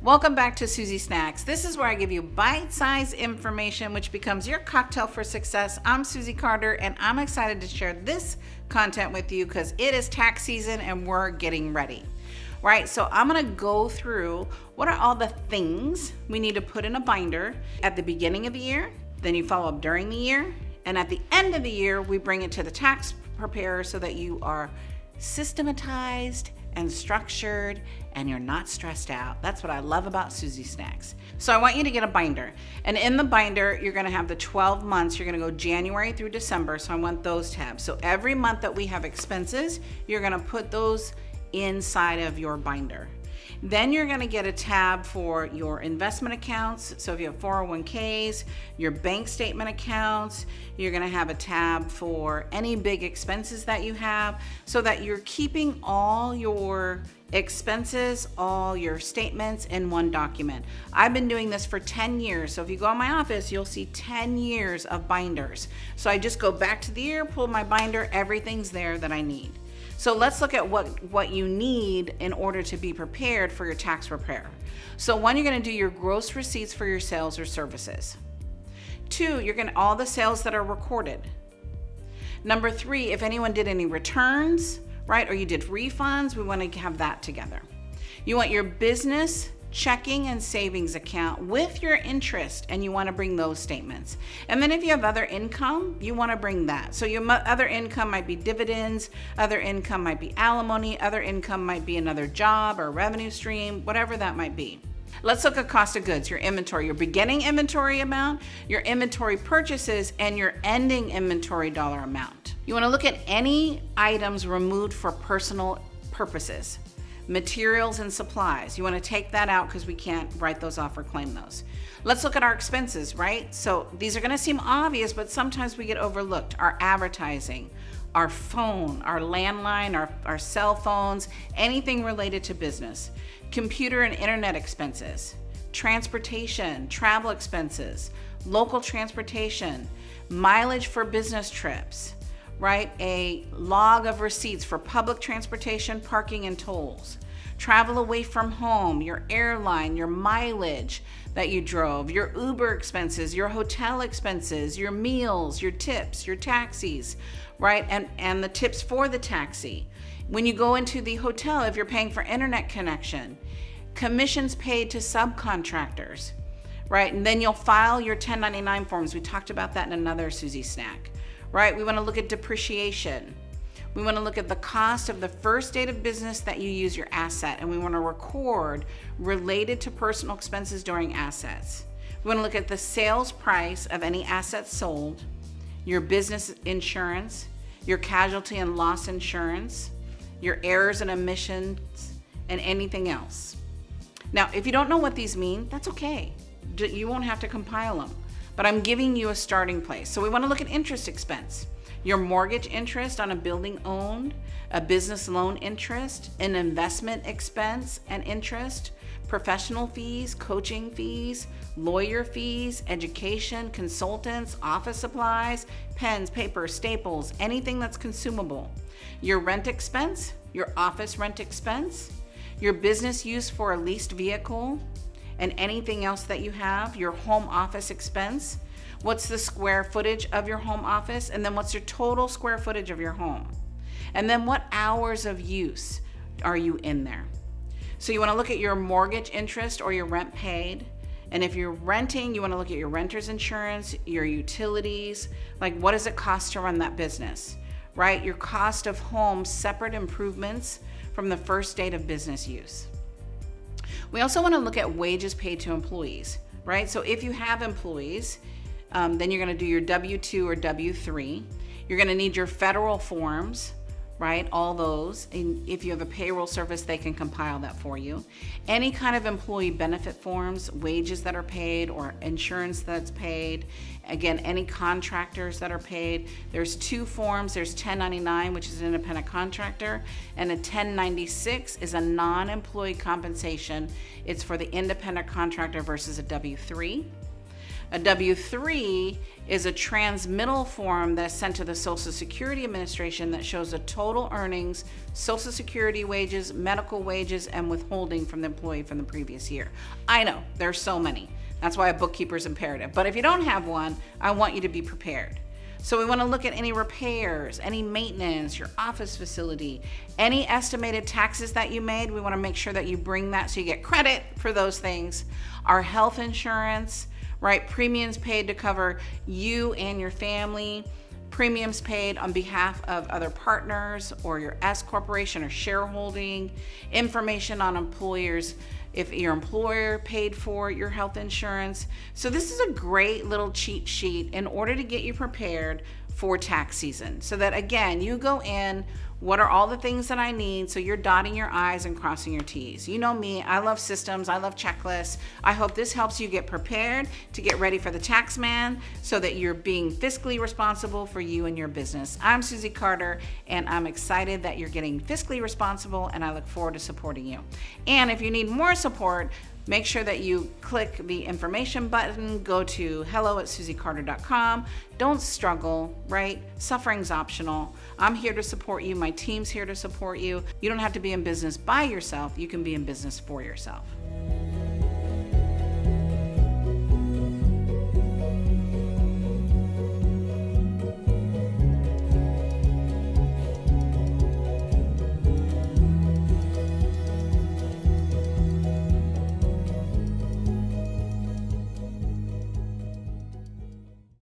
Welcome back to Susie Snacks. This is where I give you bite-sized information which becomes your cocktail for success. I'm Susie Carder and I'm excited to share this content with you because it is tax season and we're getting ready. Right, so I'm gonna go through what are all the things we need to put in a binder at the beginning of the year, then you follow up during the year, and at the end of the year, we bring it to the tax preparer so that you are systematized and structured and you're not stressed out. That's what I love about Susie Snacks. So I want you to get a binder. And in the binder, you're gonna have the 12 months. You're gonna go January through December. So I want those tabs. So every month that we have expenses, you're gonna put those inside of your binder. Then you're gonna get a tab for your investment accounts. So if you have 401ks, your bank statement accounts, you're gonna have a tab for any big expenses that you have so that you're keeping all your expenses, all your statements in one document. I've been doing this for 10 years. So if you go in my office, you'll see 10 years of binders. So I just go back to the year, pull my binder, everything's there that I need. So let's look at what you need in order to be prepared for your tax preparer. So one, you're gonna do your gross receipts for your sales or services. Two, you're gonna all the sales that are recorded. Number three, if anyone did any returns, right, or you did refunds, we wanna have that together. You want your business checking and savings account with your interest, and you want to bring those statements. And then if you have other income, you want to bring that. So your other income might be dividends, other income might be alimony, other income might be another job or revenue stream, whatever that might be. Let's look at cost of goods, your inventory, your beginning inventory amount, your inventory purchases, and your ending inventory dollar amount. You want to look at any items removed for personal purposes. Materials and supplies. You want to take that out because we can't write those off or claim those. Let's look at our expenses, right? So these are going to seem obvious, but sometimes we get overlooked. Our advertising, our phone, our landline, our cell phones, anything related to business. Computer and internet expenses, transportation, travel expenses, local transportation, mileage for business trips, right? A log of receipts for public transportation, parking, and tolls. Travel away from home, your airline, your mileage that you drove, your Uber expenses, your hotel expenses, your meals, your tips, your taxis, right? And the tips for the taxi. When you go into the hotel, if you're paying for internet connection, commissions paid to subcontractors, right? And then you'll file your 1099 forms. We talked about that in another Susie Snack. Right? We want to look at depreciation. We want to look at the cost of the first date of business that you use your asset, and we want to record related to personal expenses during assets. We want to look at the sales price of any assets sold, your business insurance, your casualty and loss insurance, your errors and omissions, and anything else. Now, if you don't know what these mean, that's okay. You won't have to compile them. But I'm giving you a starting place. So we want to look at interest expense, your mortgage interest on a building owned, a business loan interest, an investment expense and interest, professional fees, coaching fees, lawyer fees, education, consultants, office supplies, pens, paper, staples, anything that's consumable, your rent expense, your office rent expense, your business use for a leased vehicle, and anything else that you have, your home office expense, what's the square footage of your home office, and then what's your total square footage of your home. And then what hours of use are you in there? So you wanna look at your mortgage interest or your rent paid. And if you're renting, you wanna look at your renter's insurance, your utilities, like what does it cost to run that business, right? Your cost of home, separate improvements from the first date of business use. We also want to look at wages paid to employees, right? So if you have employees, then you're going to do your W-2 or W-3. You're going to need your federal forms, right? All those. And if you have a payroll service, they can compile that for you. Any kind of employee benefit forms, wages that are paid or insurance that's paid. Again, any contractors that are paid. There's two forms. There's 1099, which is an independent contractor, and a 1096 is a non-employee compensation. It's for the independent contractor versus a W-3. A W-3 is a transmittal form that's sent to the Social Security Administration that shows the total earnings, Social Security wages, medical wages, and withholding from the employee from the previous year. I know, there's so many. That's why a bookkeeper's imperative. But if you don't have one, I want you to be prepared. So we want to look at any repairs, any maintenance, your office facility, any estimated taxes that you made. We want to make sure that you bring that so you get credit for those things. Our health insurance, right? Premiums paid to cover you and your family. Premiums paid on behalf of other partners or your S corporation or shareholding. Information on employers, if your employer paid for your health insurance. So this is a great little cheat sheet in order to get you prepared for tax season. So that again, you go in, what are all the things that I need? So you're dotting your I's and crossing your T's. You know me, I love systems, I love checklists. I hope this helps you get prepared to get ready for the tax man so that you're being fiscally responsible for you and your business. I'm Susie Carder, and I'm excited that you're getting fiscally responsible, and I look forward to supporting you. And if you need more support, make sure that you click the information button, go to hello@susiecarder.com. Don't struggle, right? Suffering's optional. I'm here to support you. My team's here to support you. You don't have to be in business by yourself. You can be in business for yourself.